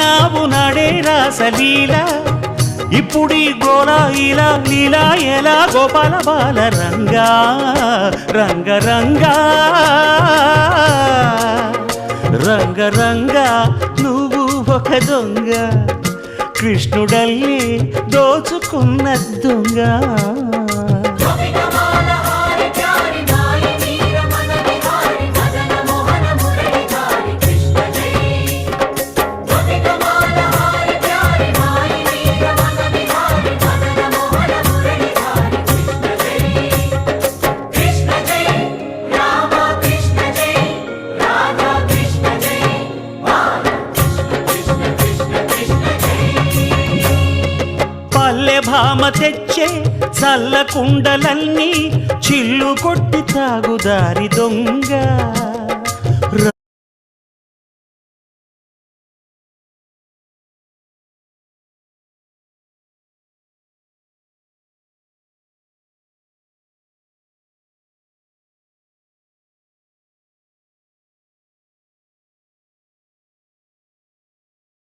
విన్నావు నాడే రాసలీల ఇప్పుడీ గోలా ఇలా లీలా ఎలా గోపాల బాల రంగా రంగ రంగా రంగ రంగా నువ్వు ఒక దొంగ కృష్ణుడల్లి దోచుకున్న దొంగ భామ తెచ్చే చల్ల కుండలన్నీ చిల్లు కొట్టి తాగుదారి దొంగ